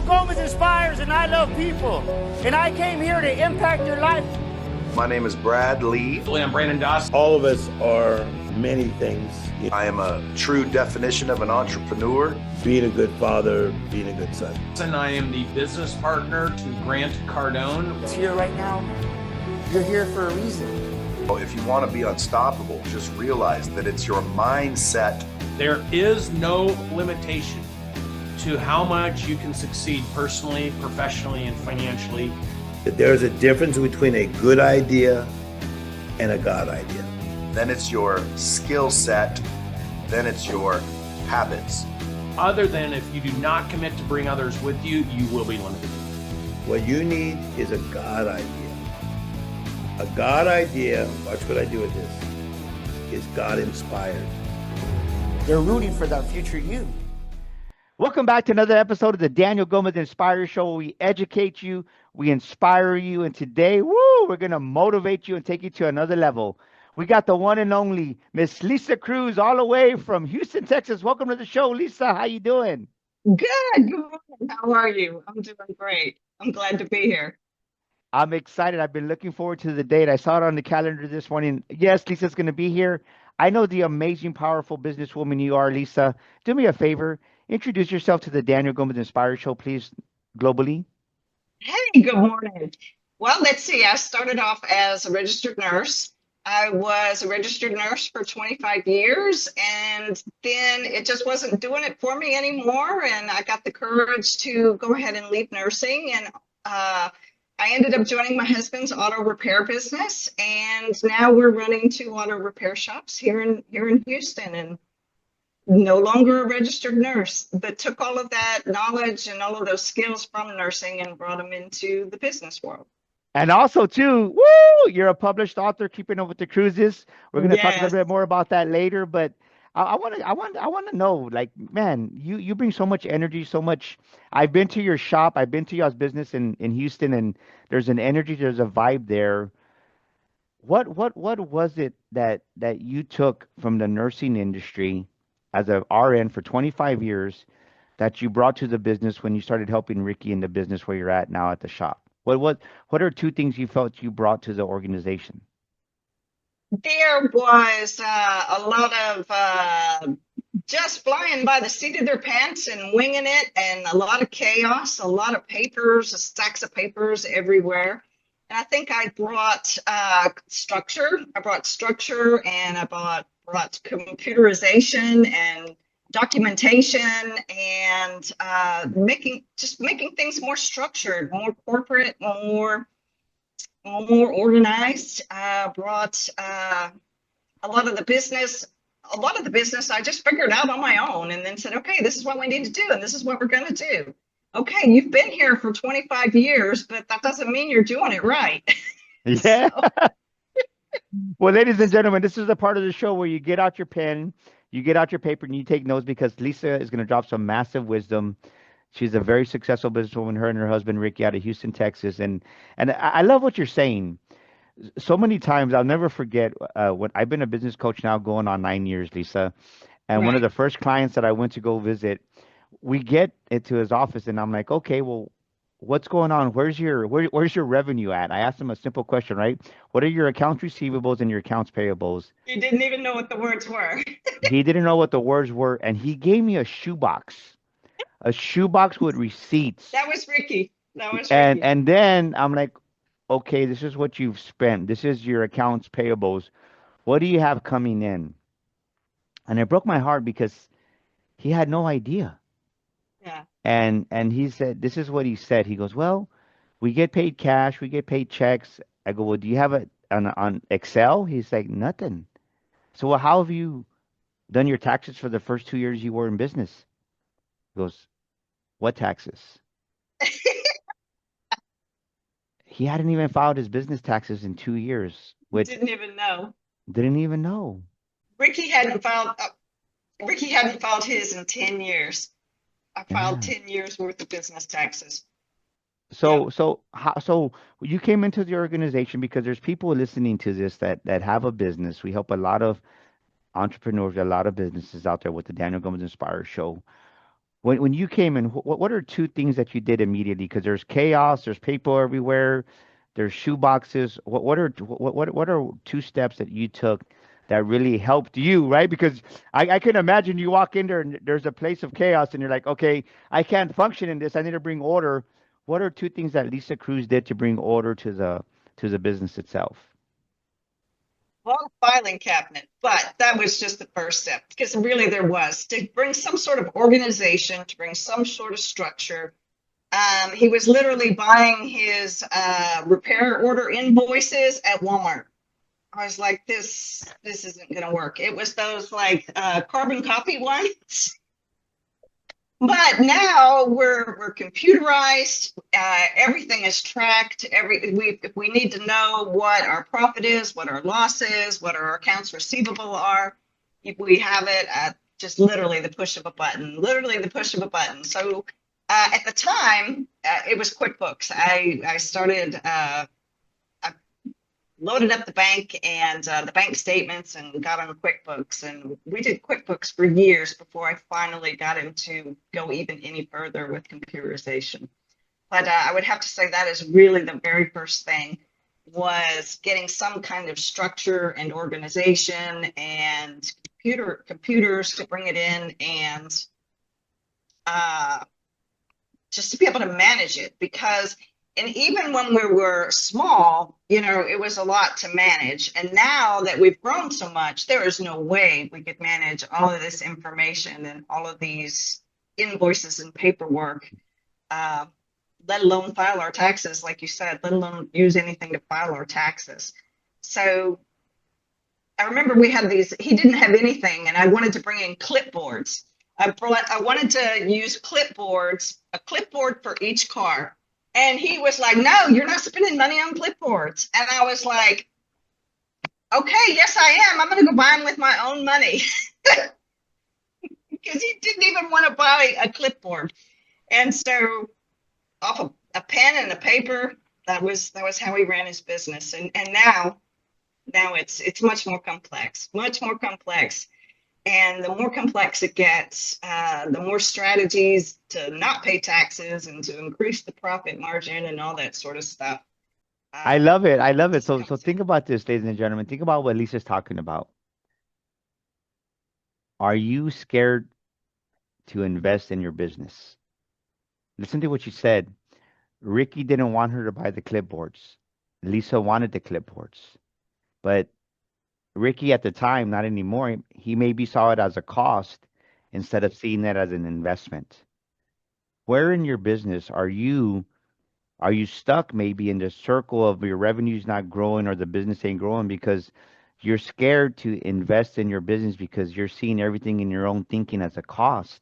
Gomez inspires and I love people. And I came here to impact your life. My name is Brad Lee. I'm Brandon Doss. All of us are many things. I am a true definition of an entrepreneur. Being a good father, being a good son. And I am the business partner to Grant Cardone. It's here right now. You're here for a reason. If you want to be unstoppable, just realize that it's your mindset. There is no limitation to how much you can succeed personally, professionally, and financially. There's a difference between a good idea and a God idea. Then it's your skill set. Then it's your habits. Other than if you do not commit to bring others with you, you will be limited. What you need is a God idea. A God idea, watch what I do with this, is God inspired. They're rooting for that future you. Welcome back to another episode of the Daniel Gomez Inspire Show, where we educate you, we inspire you, and today, we're going to motivate you and take you to another level. We got the one and only Miss Lisa Cruz, all the way from Houston, Texas. Welcome to the show, Lisa. How you doing? Good. Good morning. How are you? I'm doing great. I'm glad to be here. I'm excited. I've been looking forward to the date. I saw it on the calendar this morning. Yes, Lisa's going to be here. I know the amazing, powerful businesswoman you are, Lisa. Do me a favor. Introduce yourself to the Daniel Gomez Inspire Show, please, globally. Hey, good morning. Well, let's see. I started off as a registered nurse. I was a registered nurse for 25 years, and then it just wasn't doing it for me anymore. And I got the courage to go ahead and leave nursing. And I ended up joining my husband's auto repair business, and now we're running 2 auto repair shops here in Houston. And no longer a registered nurse, but took all of that knowledge and all of those skills from nursing and brought them into the business world. And also, too, you're a published author, Keeping Up with the Cruises. We're going to talk a little bit more about that later, but I want to know, like, man, you bring so much energy, so much. I've been to your shop, I've been to y'all's business in Houston, and there's an energy, there's a vibe there. What was it that you took from the nursing industry as a RN for 25 years that you brought to the business when you started helping Ricky in the business where you're at now at the shop? What are 2 things you felt you brought to the organization? There was a lot of just flying by the seat of their pants and winging it, and a lot of chaos, a lot of papers, stacks of papers everywhere. And I think I brought structure. I brought structure, and I brought computerization and documentation, and making things more structured, more corporate, more organized. Brought a lot of the business I just figured out on my own, and then said, okay, this is what we need to do, and this is what we're going to do. Okay, you've been here for 25 years, but that doesn't mean you're doing it right. Yeah. Well, ladies and gentlemen, this is the part of the show where you get out your pen, you get out your paper, and you take notes, because Lisa is going to drop some massive wisdom. She's a very successful businesswoman, her and her husband, Ricky, out of Houston, Texas. And I love what you're saying. So many times, I'll never forget when I've been a business coach now going on 9 years, Lisa. And one of the first clients that I went to go visit, we get into his office, and I'm like, okay, well, what's going on? Where's your revenue at? I asked him a simple question, right? What are your accounts receivables and your accounts payables? You didn't even know what the words were. He didn't know what the words were, and he gave me a shoebox with receipts. That was Ricky. And then I'm like, okay, this is what you've spent. This is your accounts payables. What do you have coming in? And it broke my heart because he had no idea. Yeah. And he said, this is what he said. He goes, well, we get paid cash, we get paid checks. I go, well, do you have it on Excel? He's like, nothing. So, well, how have you done your taxes for the first 2 years you were in business? He goes, what taxes? He hadn't even filed his business taxes in 2 years. Didn't even know. Didn't even know. Ricky hadn't filed his in 10 years. I filed 10 years worth of business taxes. So you came into the organization because there's people listening to this that have a business. We help a lot of entrepreneurs, a lot of businesses out there with the Daniel Gomez Inspire Show. When you came in, what are two things that you did immediately? Because there's chaos, there's paper everywhere, there's shoe boxes. What are two steps that you took that really helped you, right? Because I can imagine you walk in there and there's a place of chaos, and you're like, okay, I can't function in this. I need to bring order. What are two things that Lisa Cruz did to bring order to the business itself? Well, filing cabinet, but that was just the first step because really there was to bring some sort of organization, to bring some sort of structure. He was literally buying his repair order invoices at Walmart. I was like, this isn't going to work. It was those like carbon copy ones. But now we're computerized. Everything is tracked. If we need to know what our profit is, what our loss is, what our accounts receivable are, if we have it at just literally the push of a button. Literally the push of a button. So at the time, it was QuickBooks. I started. Loaded up the bank and the bank statements and got on QuickBooks. And we did QuickBooks for years before I finally got him to go even any further with computerization. But I would have to say that is really the very first thing, was getting some kind of structure and organization and computers to bring it in, and just to be able to manage it. Because and even when we were small, it was a lot to manage. And now that we've grown so much, there is no way we could manage all of this information and all of these invoices and paperwork, let alone file our taxes, like you said, let alone use anything to file our taxes. So I remember we had these, he didn't have anything, and I wanted to bring in clipboards. I wanted to use clipboards, a clipboard for each car. And he was like, no, you're not spending money on clipboards. And I was like, okay, yes, I am. I'm going to go buy them with my own money. Because he didn't even want to buy a clipboard. And so off of a pen and a paper, that was how he ran his business. And now it's much more complex, much more complex. And the more complex it gets, the more strategies to not pay taxes and to increase the profit margin and all that sort of stuff. I love it. I love it. So think about this, ladies and gentlemen. Think about what Lisa's talking about. Are you scared to invest in your business? Listen to what she said. Ricky didn't want her to buy the clipboards. Lisa wanted the clipboards. But Ricky at the time, not anymore, he maybe saw it as a cost instead of seeing it as an investment. Where in your business are you stuck maybe in the circle of your revenues not growing or the business ain't growing because you're scared to invest in your business because you're seeing everything in your own thinking as a cost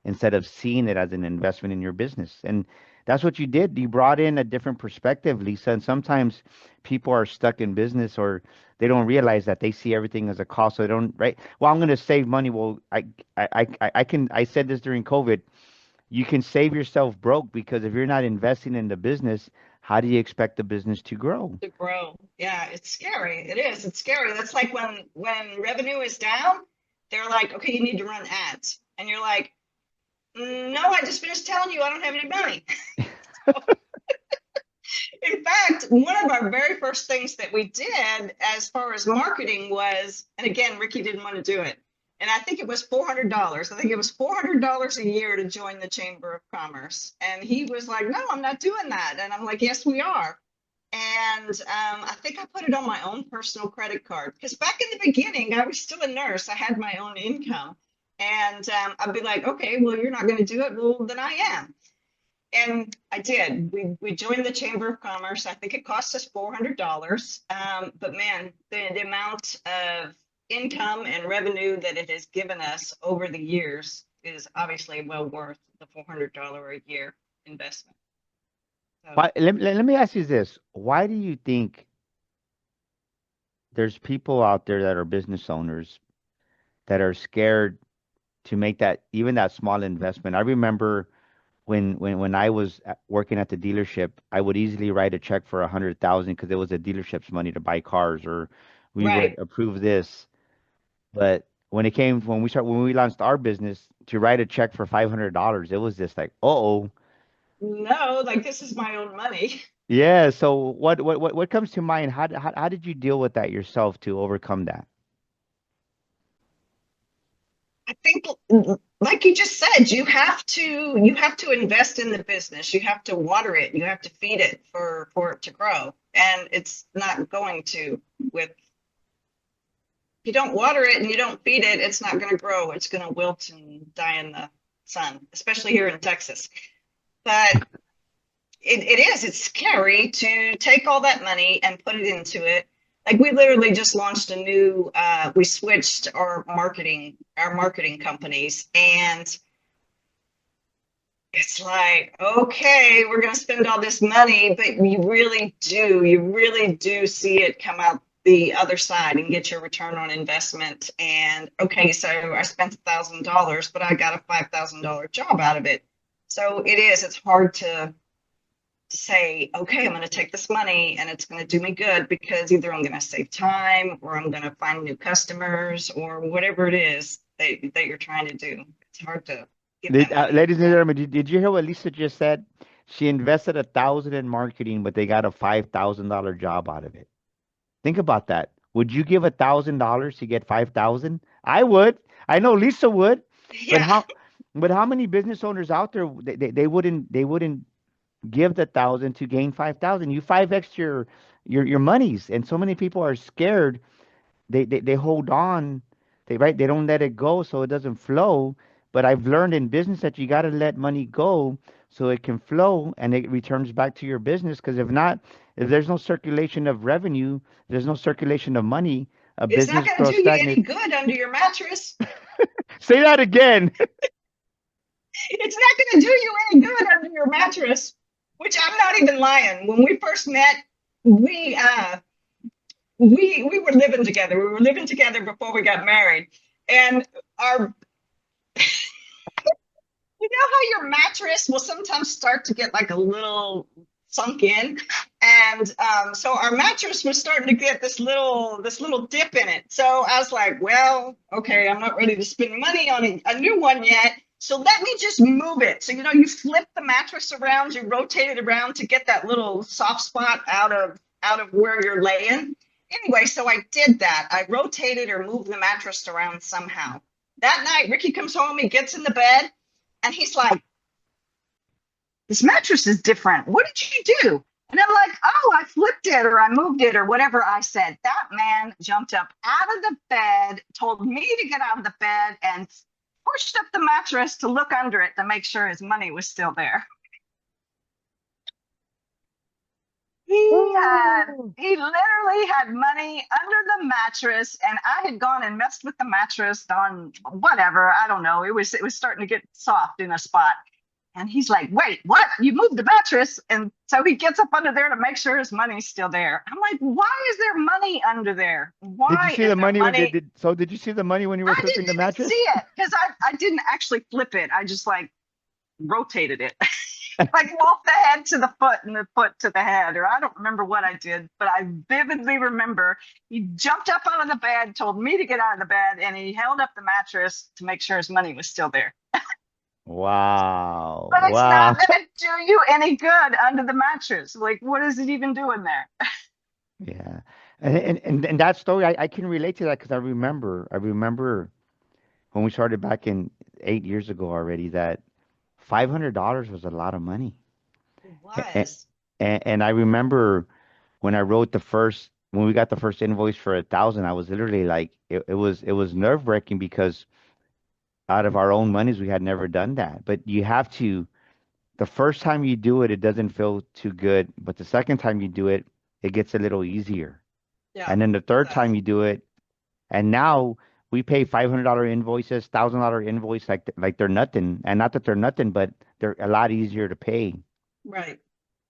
instead of seeing it as an investment in your business. And that's what you did. You brought in a different perspective, Lisa. And sometimes people are stuck in business or they don't realize that they see everything as a cost. So they don't, right? Well, I'm going to save money. Well, I said this during COVID. You can save yourself broke because if you're not investing in the business, how do you expect the business to grow? To grow. Yeah, it's scary. It is. It's scary. That's like when revenue is down, they're like, okay, you need to run ads. And you're like, no, I just finished telling you I don't have any money. In fact, one of our very first things that we did as far as marketing was, and again, Ricky didn't want to do it. And I think it was $400. I think it was $400 a year to join the Chamber of Commerce. And he was like, no, I'm not doing that. And I'm like, yes, we are. And I think I put it on my own personal credit card because back in the beginning, I was still a nurse. I had my own income. And I'd be like, okay, well, you're not going to do it. Well, then I am. And I did. We joined the Chamber of Commerce. I think it cost us $400. But man, the amount of income and revenue that it has given us over the years is obviously well worth the $400 a year investment. So, Let me ask you this. Why do you think there's people out there that are business owners that are scared to make that even that small investment? I remember when I was working at the dealership, I would easily write a check for 100,000 because it was the dealership's money to buy cars, or we right. would approve this. But when we launched our business, to write a check for $500, it was just like, oh. No, like this is my own money. Yeah. So what comes to mind? How did you deal with that yourself to overcome that? I think, like you just said, you have to invest in the business. You have to water it. You have to feed it for it to grow. And it's not going to with if you don't water it and you don't feed it, it's not going to grow. It's going to wilt and die in the sun, especially here in Texas. But it's scary to take all that money and put it into it. Like we literally just launched a new we switched our marketing companies, and it's like, okay, we're going to spend all this money, but you really do see it come out the other side and get your return on investment. And okay, so I spent $1,000, but I got a $5,000 job out of it. So it's hard to say, okay, I'm going to take this money and it's going to do me good, because either I'm going to save time or I'm going to find new customers or whatever it is that you're trying to do. It's hard to get that money. Ladies and gentlemen, did you hear what Lisa just said? She invested 1,000 in marketing, but they got a $5,000 job out of it. Think about that. Would you give $1,000 to get 5,000? I would. I know Lisa would. But Yeah, how many business owners out there, they wouldn't give the 1,000 to gain 5,000? You 5x your monies, and so many people are scared. They hold on. They don't let it go so it doesn't flow. But I've learned in business that you got to let money go so it can flow and it returns back to your business. Because if not, if there's no circulation of revenue, there's no circulation of money, a it's not business going to grows do you any stagnant. good under your mattress. Say that again. It's not going to do you any good under your mattress, which I'm not even lying. When we first met, we were living together. We were living together before we got married, and our you know how your mattress will sometimes start to get like a little sunk in, and so our mattress was starting to get this little dip in it. So I was like, well, okay, I'm not ready to spend money on a new one yet. So let me just move it. So you flip the mattress around, you rotate it around to get that little soft spot out of where you're laying. Anyway, so I did that. I rotated or moved the mattress around somehow. That night, Ricky comes home, he gets in the bed, and he's like, this mattress is different. What did you do? And I'm like, oh, I flipped it or I moved it or whatever I said. That man jumped up out of the bed, told me to get out of the bed, and pushed up the mattress to look under it to make sure his money was still there. He literally had money under the mattress, and I had gone and messed with the mattress on whatever, I don't know. It was starting to get soft in a spot. And he's like, wait, what? You moved the mattress? And so he gets up under there to make sure his money's still there. I'm like, why is there money under there? Did you Why see is the there money money? did you see the money when you were I flipping didn't the even mattress? see it because I didn't actually flip it. I just like rotated it. Like moved the head to the foot and the foot to the head, or I don't remember what I did, but I vividly remember he jumped up out of the bed, told me to get out of the bed, and he held up the mattress to make sure his money was still there. Wow. But it's Wow. not going to do you any good under the mattress. Like, what is it even doing there? Yeah. And that story, I can relate to that because I remember when we started back in 8 years ago already, that $500 was a lot of money. It And, was. and I remember when when we got the first invoice for 1,000, I was literally like, it was nerve-wracking because out of our own monies, we had never done that. But the first time you do it, it doesn't feel too good. But the second time you do it, it gets a little easier. Yeah, And then the it third does. time you do it, and now we pay $500 invoices, $1,000 invoice like they're nothing. And not that they're nothing, but they're a lot easier to pay. Right.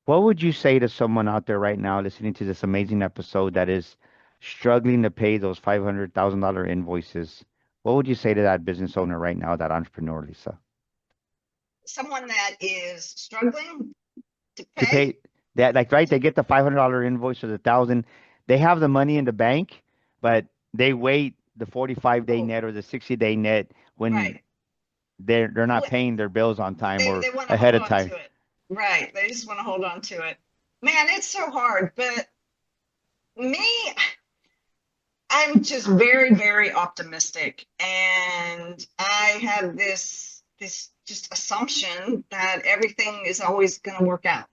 What would you say to someone out there right now listening to this amazing episode that is struggling to pay those $500,000 invoices? What would you say to that business owner right now, that entrepreneur, Lisa? Someone that is struggling to To pay. pay that, like, right? They get the $500 invoice or the 1,000. They have the money in the bank, but they wait the 45-day Oh, net or the 60-day net when right. they're not Well, paying their bills on time or they want to ahead hold of on time. to it. Right. They just want to hold on to it. Man, it's so hard. But me, I'm just very, very optimistic. And I have this just assumption that everything is always going to work out.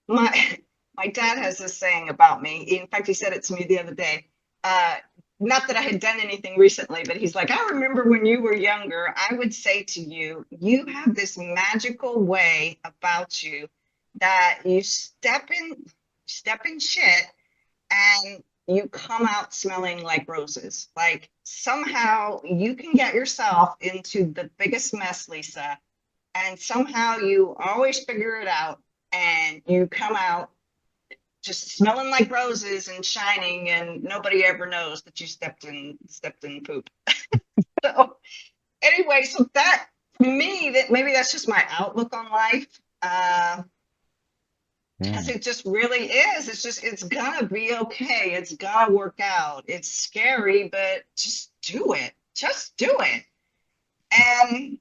My my dad has this saying about me. In fact, he said it to me the other day. Uh, Not that I had done anything recently, but he's like, I remember when you were younger, I would say to you, you have this magical way about you that you step in shit and you come out smelling like roses. Like somehow you can get yourself into the biggest mess, Lisa, and somehow you always figure it out and you come out just smelling like roses and shining, and nobody ever knows that you stepped in poop. So anyway, so that to me, that maybe that's just my outlook on life. Because Yeah. it just really is. It's gonna be okay. It's gonna work out. It's scary, but just do it. Just do it. And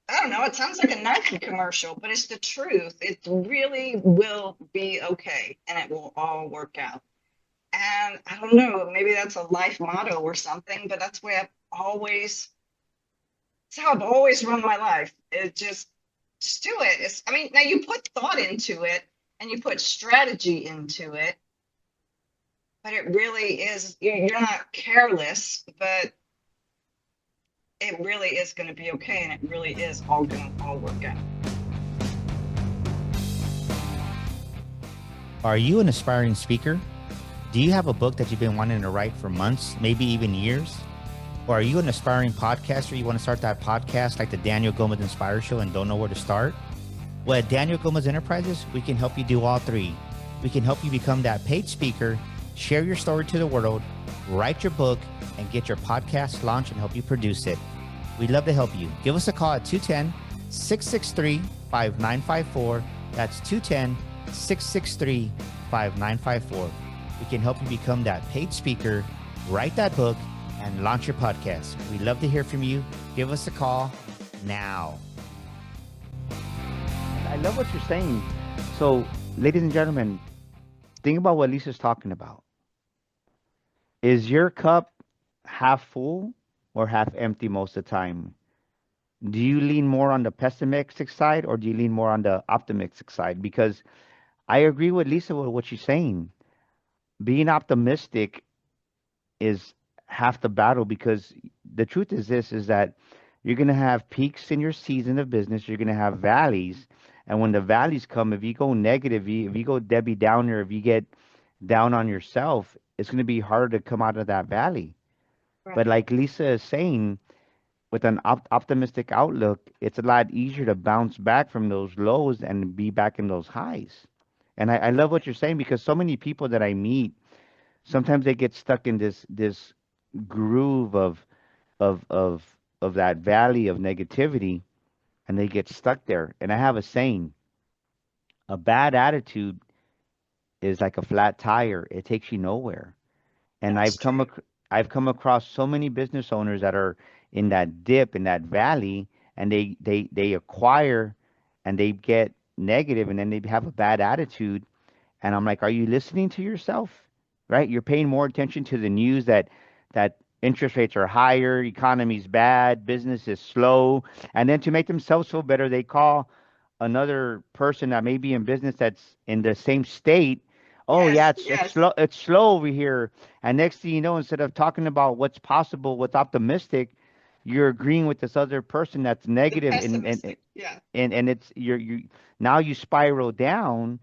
I don't know, it sounds like a Nike commercial, but it's the truth. It really will be okay and it will all work out. And I don't know, maybe that's a life motto or something, but that's the way it's how I've always run my life. It just do it. I mean, now you put thought into it and you put strategy into it, but it really is, you're not careless, but it really is going to be okay, and it really is all going to all work out. Are you an aspiring speaker? Do you have a book that you've been wanting to write for months, maybe even years? Or are you an aspiring podcaster? You want to start that podcast like the Daniel Gomez Inspire Show and don't know where to start? Well, at Daniel Gomez Enterprises, we can help you do all three. We can help you become that paid speaker, share your story to the world, write your book, and get your podcast launched and help you produce it. We'd love to help you. Give us a call at 210-663-5954. That's 210-663-5954. We can help you become that paid speaker, write that book, and launch your podcast. We'd love to hear from you. Give us a call now. I love what you're saying. So, ladies and gentlemen, think about what Lisa's talking about. Is your cup half full or half empty most of the time? Do you lean more on the pessimistic side or do you lean more on the optimistic side? Because I agree with Lisa with what she's saying. Being optimistic is half the battle, because the truth is this, is that you're going to have peaks in your season of business. You're going to have valleys. And when the valleys come, if you go negative, if you go Debbie Downer, if you get down on yourself, it's going to be harder to come out of that valley. But Right. like Lisa is saying, with an optimistic outlook, it's a lot easier to bounce back from those lows and be back in those highs. And I love what you're saying, because so many people that I meet, sometimes they get stuck in this groove of that valley of negativity, and they get stuck there. And I have a saying: a bad attitude is like a flat tire; it takes you nowhere. And That's true. I've come across so many business owners that are in that dip, in that valley, and they acquire and they get negative, and then they have a bad attitude. And I'm like, are you listening to yourself? Right? You're paying more attention to the news that interest rates are higher, economy's bad, business is slow, and then to make themselves feel better, they call another person that may be in business that's in the same state. Oh yeah, Yes, it's yes. slow, it's slow over here. And next thing you know, instead of talking about what's possible, what's optimistic, you're agreeing with this other person that's The negative, pessimistic. Yeah. and it's you now you spiral down,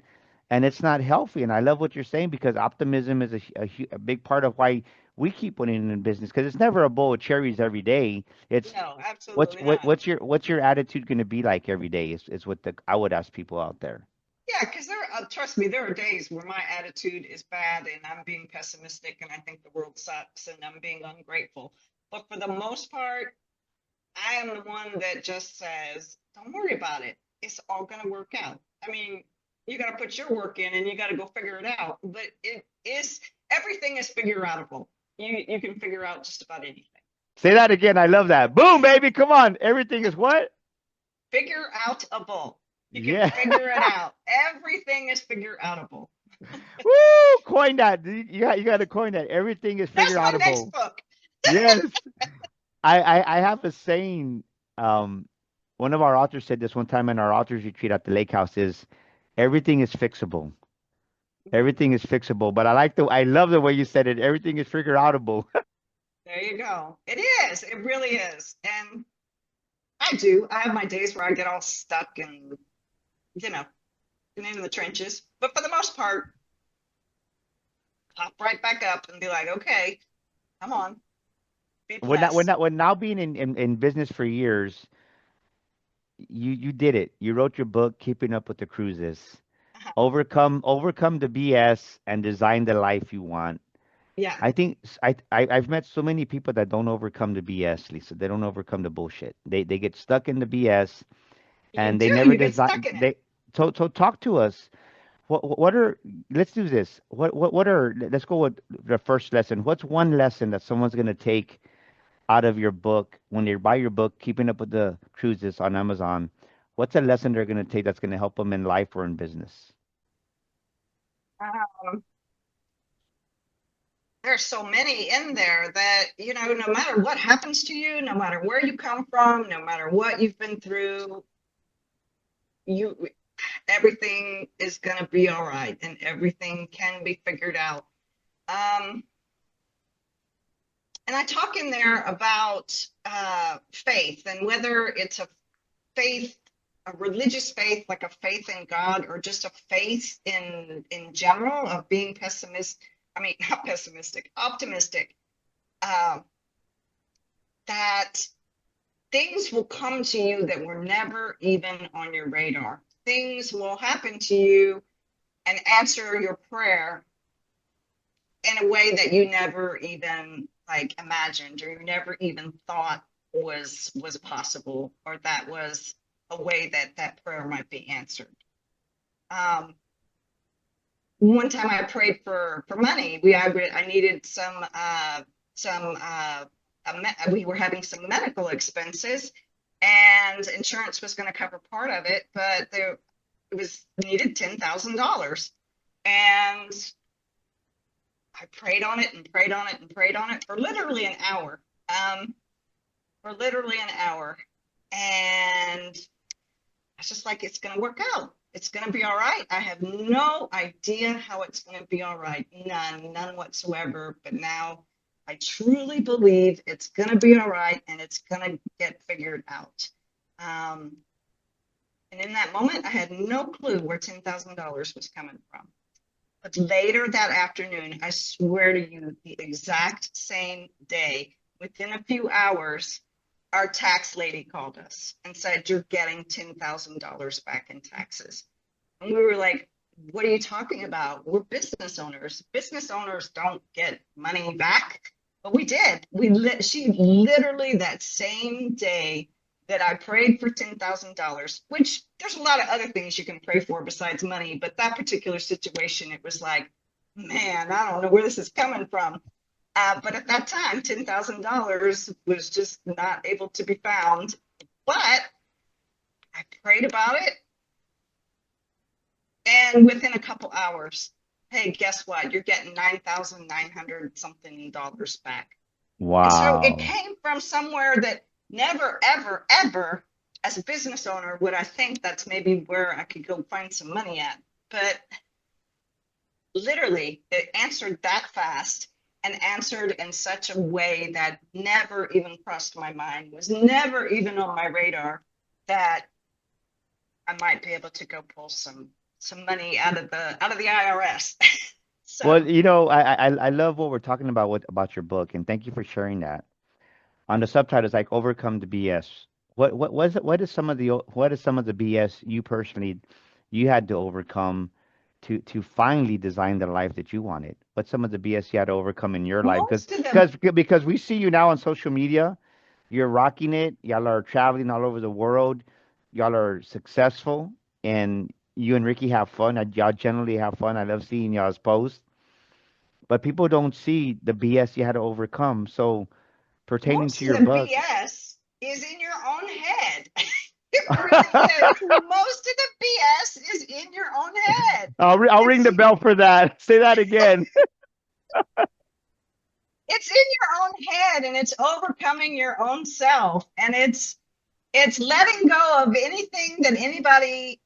and it's not healthy. And I love what you're saying, because optimism is a big part of why we keep winning in business, because it's never a bowl of cherries every day. It's No, absolutely not. what's your attitude going to be like every day is what I would ask people out there. Yeah, because trust me, there are days where my attitude is bad and I'm being pessimistic and I think the world sucks and I'm being ungrateful. But for the most part, I am the one that just says, don't worry about it. It's all going to work out. I mean, you got to put your work in and you got to go figure it out. But everything is figure outable. you can figure out just about anything. Say that again. I love that. Boom, baby. Come on. Everything is what? Figure-outable. You can Yeah. figure it out. Everything is figure-outable. Woo! Coin that. You got to coin that. Everything is That's my next figure-outable. book. Yes. I have a saying. One of our authors said this one time in our authors retreat at the lake house is everything is fixable. Everything is fixable. But I love the way you said it. Everything is figure-outable. There you go. It is. It really is. And I have my days where I get all stuck and, you know, in the trenches. But for the most part, pop right back up and be like, okay, come on. Be blessed. When now being in business for years, you did it. You wrote your book, Keeping Up with the Cruises. Uh-huh. Overcome the BS and design the life you want. Yeah. I think I've met so many people that don't overcome the BS, Lisa. They don't overcome the bullshit. They get stuck in the BS and they never You get design. stuck in it. So talk to us. What are let's do this. What are let's go with the first lesson. What's one lesson that someone's gonna take out of your book when they buy your book, Keeping Up with the Cruises on Amazon? What's a lesson they're gonna take that's gonna help them in life or in business? Um, there's so many in there that, you know, no matter what happens to you, no matter where you come from, no matter what you've been through, everything is going to be all right and everything can be figured out. And I talk in there about faith and whether it's a faith, a religious faith, like a faith in God, or just a faith in general of being not pessimistic, optimistic, that things will come to you that were never even on your radar. Things will happen to you and answer your prayer in a way that you never even imagined, or you never even thought was possible, or that was a way that prayer might be answered. One time I prayed for money. I needed we were having some medical expenses, and insurance was going to cover part of it, but needed $10,000, and I prayed on it and prayed on it and prayed on it for literally an hour. And I was just like, it's going to work out. It's going to be all right. I have no idea how it's going to be all right. None whatsoever. But now I truly believe it's going to be all right and it's going to get figured out. And in that moment, I had no clue where $10,000 was coming from. But later that afternoon, I swear to you, the exact same day, within a few hours, our tax lady called us and said, you're getting $10,000 back in taxes. And we were like, what are you talking about? We're business owners. Business owners don't get money back. But we did. She literally, that same day that I prayed for $10,000, which there's a lot of other things you can pray for besides money, but that particular situation, it was like, man, I don't know where this is coming from. But at that time, $10,000 was just not able to be found. But I prayed about it. And within a couple hours, hey, guess what? You're getting $9,900 something back. Wow. And so it came from somewhere that never, ever, ever, as a business owner, would I think that's maybe where I could go find some money at. But literally, it answered that fast and answered in such a way that never even crossed my mind, was never even on my radar, that I might be able to go pull some money out of the IRS. So, well, you know, I love what we're talking about about your book, and thank you for sharing that. On the subtitles, like overcome the BS. What is some of the BS you personally had to overcome to finally design the life that you wanted? What's some of the BS you had to overcome in your life? most of them, Because we see you now on social media, you're rocking it. Y'all are traveling all over the world. Y'all are successful, and you and Ricky have fun. Y'all generally have fun. I love seeing y'all's posts. but people don't see the BS you had to overcome. So pertaining to Most of your the book, BS is in your own head. It really is. Most of the BS is in your own head. I'll ring It's the bell for that. Say that again. it's in your own head, and it's overcoming your own self, and it's letting go of anything that anybody,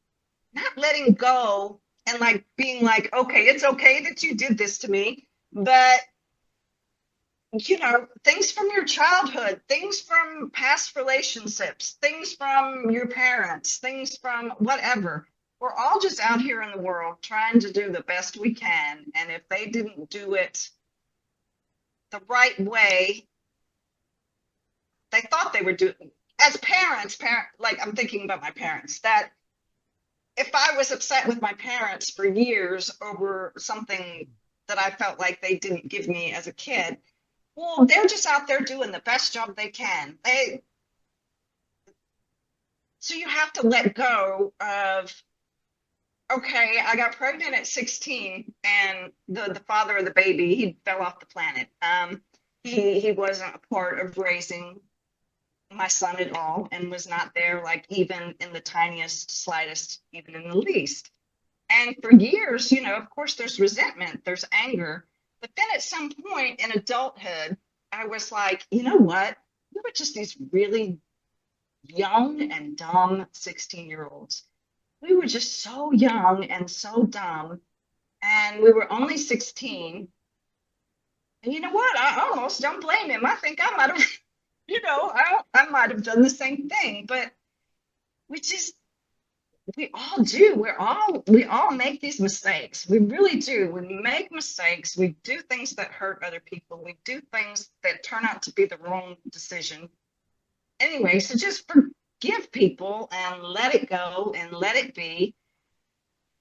not letting go and like being like, okay, it's okay that you did this to me, but things from your childhood, things from past relationships, things from your parents, things from whatever. We're all just out here in the world trying to do the best we can. And if they didn't do it the right way, they thought they were doing, as parents, like I'm thinking about my parents, that if I was upset with my parents for years over something that I felt like they didn't give me as a kid, well, they're just out there doing the best job they can. So you have to let go of, okay, I got pregnant at 16, and the father of the baby, he fell off the planet. He wasn't a part of raising my son at all, and was not there, like even in the tiniest, slightest, even in the least. And for years, of course, there's resentment, there's anger. But then at some point in adulthood, I was like, you know what? We were just these really young and dumb 16-year-olds. We were just so young and so dumb. And we were only 16. And you know what? I almost don't blame him. I think I might have, I might have done the same thing. But we all do. We all make these mistakes. We really do. When we make mistakes, we do things that hurt other people. We do things that turn out to be the wrong decision. Anyway, so just forgive people and let it go and let it be.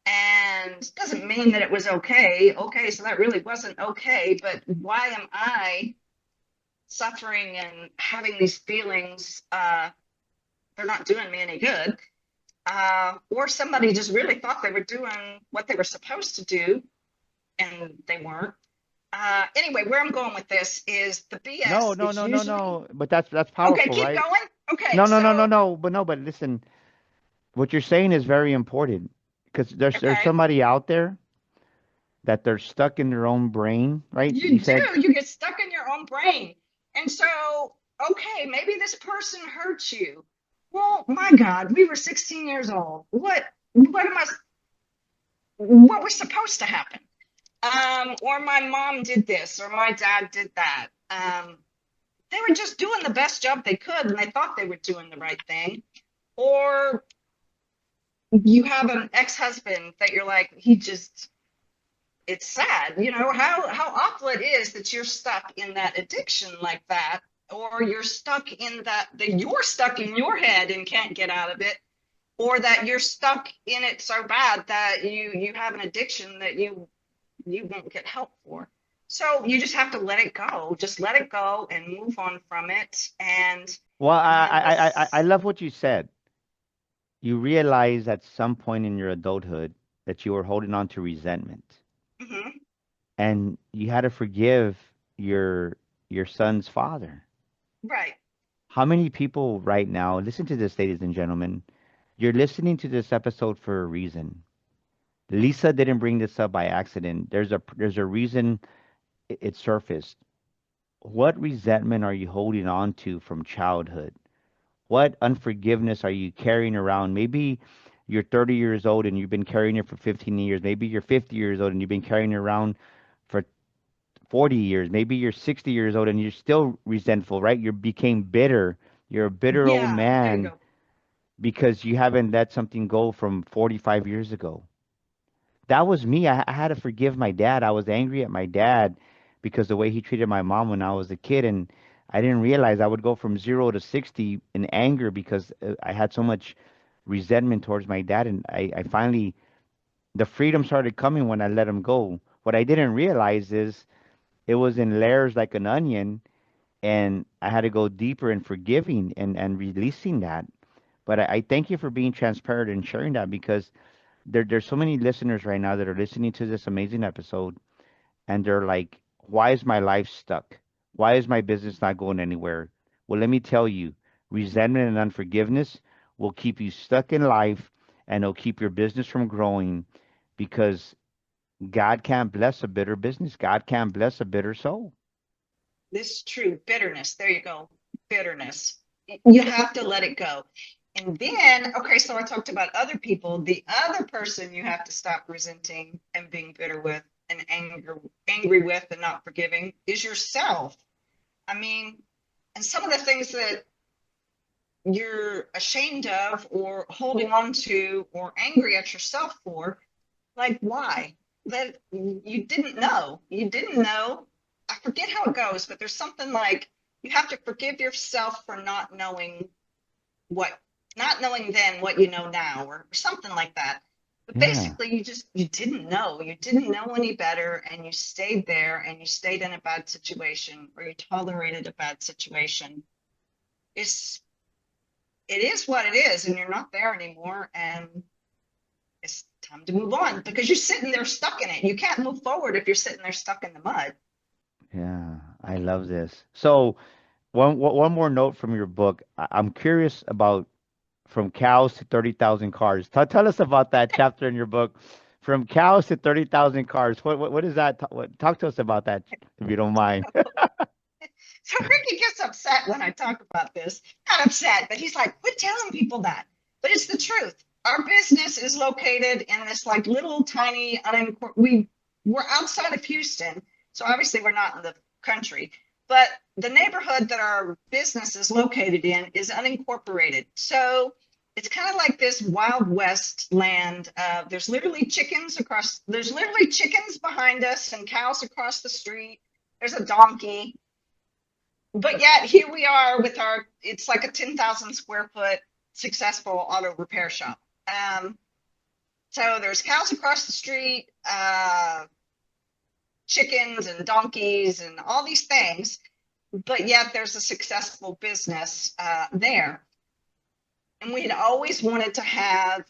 And it doesn't mean that it was okay. Okay, so that really wasn't okay. But why am I suffering and having these feelings? They're not doing me any good. Or somebody just really thought they were doing what they were supposed to do, and they weren't. Anyway, where I'm going with this is the BS. No. But that's powerful, okay, keep right? going. Okay. No. But listen, what you're saying is very important because there's Okay. somebody out there that they're stuck in their own brain, right? You get stuck in your own brain. And so, okay, maybe this person hurt you. Well, my God, we were 16 years old. What was supposed to happen? Or my mom did this, or my dad did that. They were just doing the best job they could, and they thought they were doing the right thing. Or you have an ex-husband that you're like, it's sad, how awful it is that you're stuck in that addiction like that. Or you're stuck in that you're stuck in your head and can't get out of it, or that you're stuck in it so bad that you have an addiction that you won't get help for. So you just have to let it go. Just let it go and move on from it. And well, I love what you said. You realize at some point in your adulthood that you were holding on to resentment, and you had to forgive your son's father. Right. How many people right now, listen to this, ladies and gentlemen, you're listening to this episode for a reason. Lisa didn't bring this up by accident. There's a reason it surfaced. What resentment are you holding on to from childhood? What unforgiveness are you carrying around? Maybe you're 30 years old and you've been carrying it for 15 years. Maybe you're 50 years old and you've been carrying it around for 40 years. Maybe you're 60 years old and you're still resentful, right? You became bitter. You're a bitter old man because you haven't let something go from 45 years ago. That was me. I had to forgive my dad. I was angry at my dad because the way he treated my mom when I was a kid. And I didn't realize I would go from 0 to 60 in anger because I had so much resentment towards my dad. And I finally, the freedom started coming when I let him go. What I didn't realize is it was in layers like an onion, and I had to go deeper in forgiving and releasing that. But I thank you for being transparent and sharing that because there's so many listeners right now that are listening to this amazing episode, and they're like, why is my life stuck? Why is my business not going anywhere? Well, let me tell you, resentment and unforgiveness will keep you stuck in life, and it'll keep your business from growing, because God can't bless a bitter business. God can't bless a bitter soul. This is true. Bitterness. There you go. Bitterness. You have to let it go. And then, okay, so I talked about other people. The other person you have to stop resenting and being bitter with and angry with and not forgiving is yourself. I mean, and some of the things that you're ashamed of or holding on to or angry at yourself for, like why? That you didn't know. You didn't know. I forget how it goes, but there's something like you have to forgive yourself for not knowing then what you know now, or something like that. But Yeah. basically, you didn't know. You didn't know any better, and you stayed there, and you stayed in a bad situation, or you tolerated a bad situation. It's it is what it is, and you're not there anymore, and it's time to move on because you're sitting there stuck in it. You can't move forward if you're sitting there stuck in the mud. Yeah. I love this. So one more note from your book. I'm curious about from cows to 30,000 cars. Tell us about that chapter in your book. From cows to 30,000 cars. What is that? Talk to us about that, if you don't mind. So Ricky gets upset when I talk about this. Not upset, but he's like, quit telling people that. But it's the truth. Our business is located in this like little tiny we're outside of Houston, so obviously we're not in the country. But the neighborhood that our business is located in is unincorporated. So it's kind of like this Wild West land. There's literally chickens behind us and cows across the street. There's a donkey. But yet here we are with it's like a 10,000 square foot successful auto repair shop. So there's cows across the street, chickens and donkeys and all these things, but yet there's a successful business there. And we had always wanted to have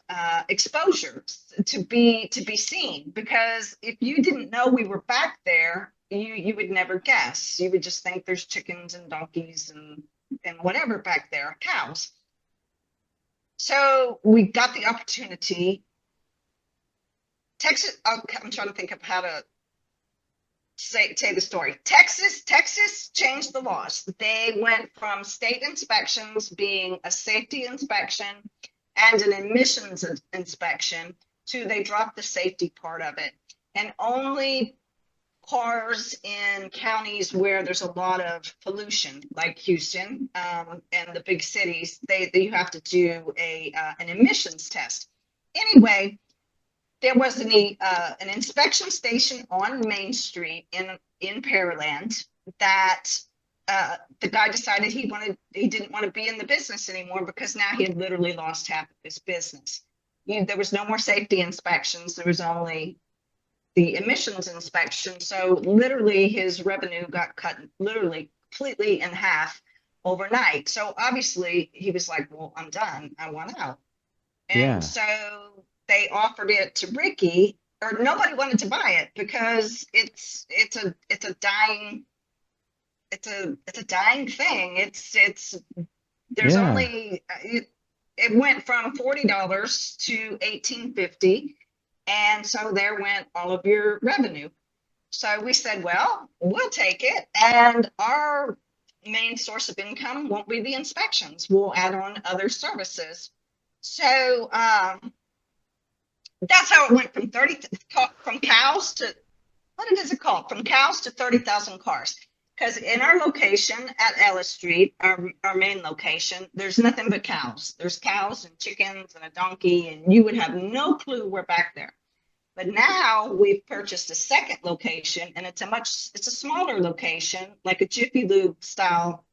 exposure to be seen, because if you didn't know we were back there, you would never guess. You would just think there's chickens and donkeys and whatever back there, cows. So we got the opportunity. Texas, I'm trying to think of how to say the story. Texas changed the laws. They went from state inspections being a safety inspection and an emissions inspection to they dropped the safety part of it. And only cars in counties where there's a lot of pollution, like Houston and the big cities, you have to do an emissions test. Anyway, there was an inspection station on Main Street in Pearland that the guy decided he didn't want to be in the business anymore, because now he had literally lost half of his business. There was no more safety inspections. There was only the emissions inspection. So literally his revenue got cut literally completely in half overnight. So obviously he was like, well, I'm done. I want out. And Yeah. so they offered it to Ricky, or nobody wanted to buy it because it's a dying thing. There's Yeah. only it went from $40 to $18.50, and so there went all of your revenue. So we said, well, we'll take it, and our main source of income won't be the inspections. We'll add on other services. So that's how it went from cows to, what is it called? From cows to 30,000 cars. Because in our location at Ellis Street, our main location, there's nothing but cows. There's cows and chickens and a donkey, and you would have no clue we're back there. But now we've purchased a second location, and it's a smaller location, like a Jiffy Lube style.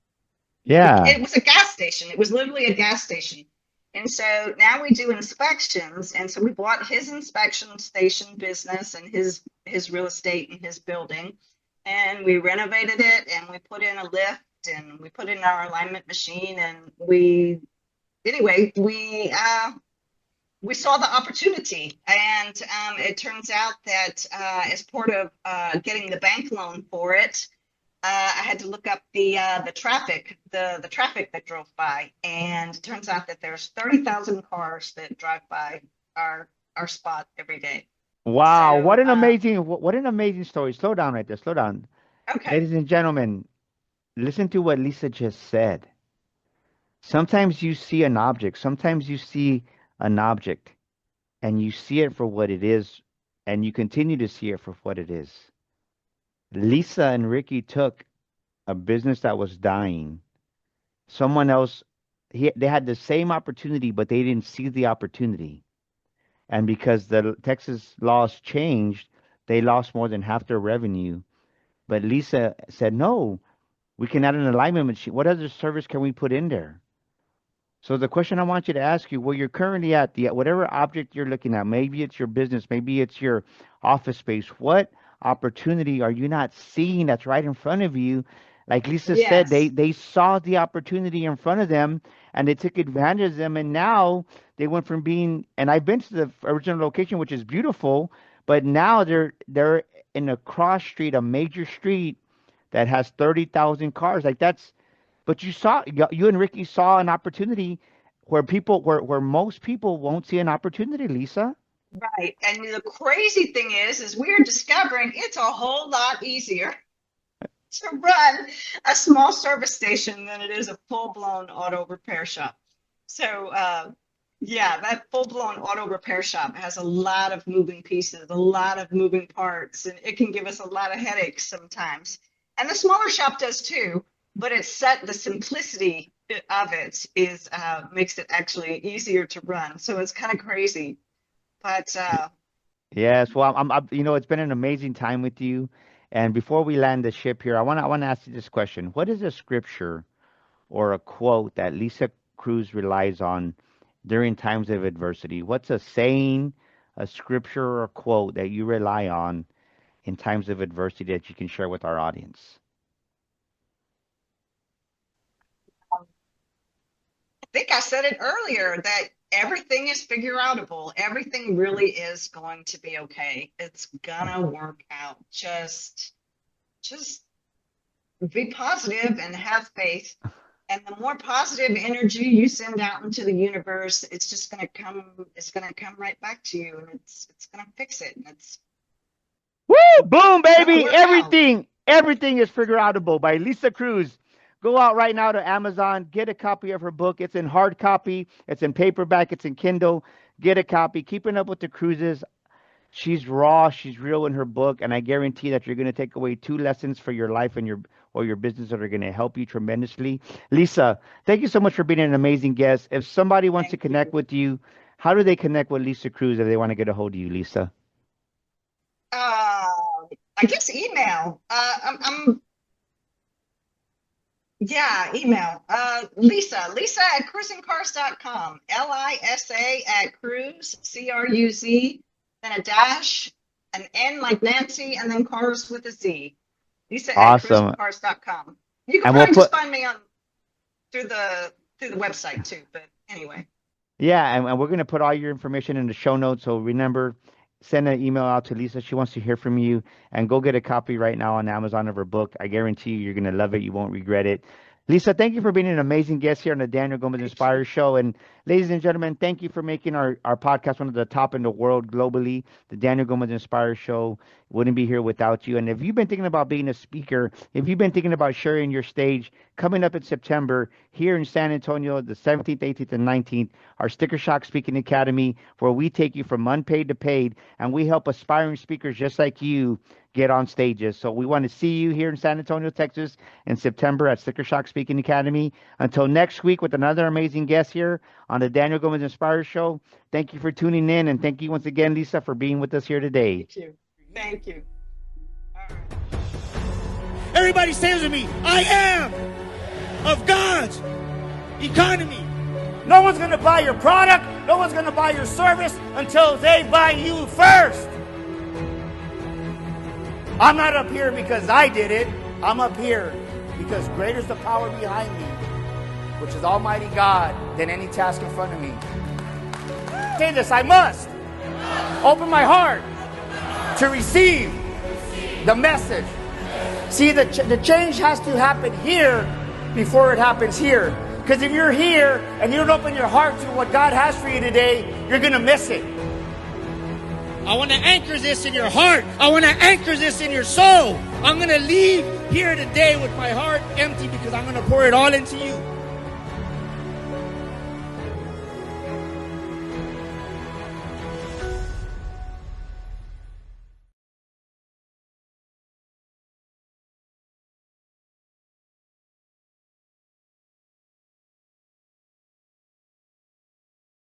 Yeah. It was a gas station. It was literally a gas station. And so now we do inspections. And so we bought his inspection station business and his real estate and his building. And we renovated it, and we put in a lift, and we put in our alignment machine, and we we saw the opportunity, and it turns out that as part of getting the bank loan for it, I had to look up the traffic, the traffic that drove by, and it turns out that there's 30,000 cars that drive by our spot every day. Wow, So, what an amazing story. Slow down right there. Slow down. okay. Ladies and gentlemen, listen to what Lisa just said. Sometimes you see an object, and you see it for what it is, and you continue to see it for what it is. Lisa and Ricky took a business that was dying. Someone else, they had the same opportunity, but they didn't see the opportunity. And because the Texas laws changed, they lost more than half their revenue. But Lisa said, no, we can add an alignment machine. What other service can we put in there? So the question I want you to ask you, where you're currently at, whatever object you're looking at, maybe it's your business, maybe it's your office space, what opportunity are you not seeing that's right in front of you? Like Lisa said, Yes. they saw the opportunity in front of them and they took advantage of them. And now they went from being, and I've been to the original location, which is beautiful, but now they're in a cross street, a major street that has 30,000 cars. Like that's, but you and Ricky saw an opportunity where most people won't see an opportunity, Lisa. Right. And the crazy thing is we're discovering it's a whole lot easier to run a small service station than it is a full-blown auto repair shop. So, yeah, that full-blown auto repair shop has a lot of moving pieces, a lot of moving parts, and it can give us a lot of headaches sometimes. And the smaller shop does too, but the simplicity of it is makes it actually easier to run. So it's kind of crazy. But Yes, well, it's been an amazing time with you. And before we land the ship here, I want to ask you this question: what is a scripture or a quote that Lisa Cruz relies on during times of adversity? What's a saying, a scripture, or a quote that you rely on in times of adversity that you can share with our audience? I think I said it earlier that everything is figure-outable. Everything really is going to be okay. It's gonna work out. Just be positive and have faith. And the more positive energy you send out into the universe, it's just gonna come. It's gonna come right back to you, and it's gonna fix it. And it's Woo! Boom, baby! work out. Everything is Figure-outable by Lisa Cruz. Go out right now to Amazon, get a copy of her book. It's in hard copy, it's in paperback, it's in Kindle. Get a copy. Keeping Up with the Cruzes. She's raw, she's real in her book, and I guarantee that you're going to take away 2 lessons for your life and your business that are going to help you tremendously. Lisa, thank you so much for being an amazing guest. If somebody wants to Thank connect you. with you, how do they connect with Lisa Cruz if they want to get a hold of you, Lisa? I guess email. Yeah, email. Lisa at cruisingcars.com. Lisa at Cruz, CRUZ, then a dash, an N like Nancy, and then cars with a Z. Lisa at Awesome. cruisingcars.com. You can And we'll probably just put, find me through the website too, but anyway. yeah, and we're going to put all your information in the show notes. So remember, send an email out to Lisa. She wants to hear from you. And go get a copy right now on Amazon of her book. I guarantee you're going to love it. You won't regret it. Lisa, thank you for being an amazing guest here on the Daniel Gomez Inspire Show. And ladies and gentlemen, thank you for making our podcast one of the top in the world globally. The Daniel Gomez Inspire Show wouldn't be here without you. And if you've been thinking about being a speaker, if you've been thinking about sharing your stage, coming up in September here in San Antonio, the 17th, 18th, and 19th, our Sticker Shock Speaking Academy, where we take you from unpaid to paid, and we help aspiring speakers just like you get on stages. So we want to see you here in San Antonio, Texas in September at Sticker Shock Speaking Academy. Until next week with another amazing guest here on the Daniel Gomez Inspire Show. Thank you for tuning in, and thank you once again, Lisa, for being with us here today. Thank you. Thank you. All right. Everybody says to me, I am of God's economy. No one's going to buy your product. No one's going to buy your service until they buy you first. I'm not up here because I did it. I'm up here because greater is the power behind me, which is Almighty God, than any task in front of me. say this, I must open my heart to receive the message. See, the change has to happen here before it happens here. Because if you're here and you don't open your heart to what God has for you today, you're going to miss it. I want to anchor this in your heart. I want to anchor this in your soul. I'm going to leave here today with my heart empty because I'm going to pour it all into you.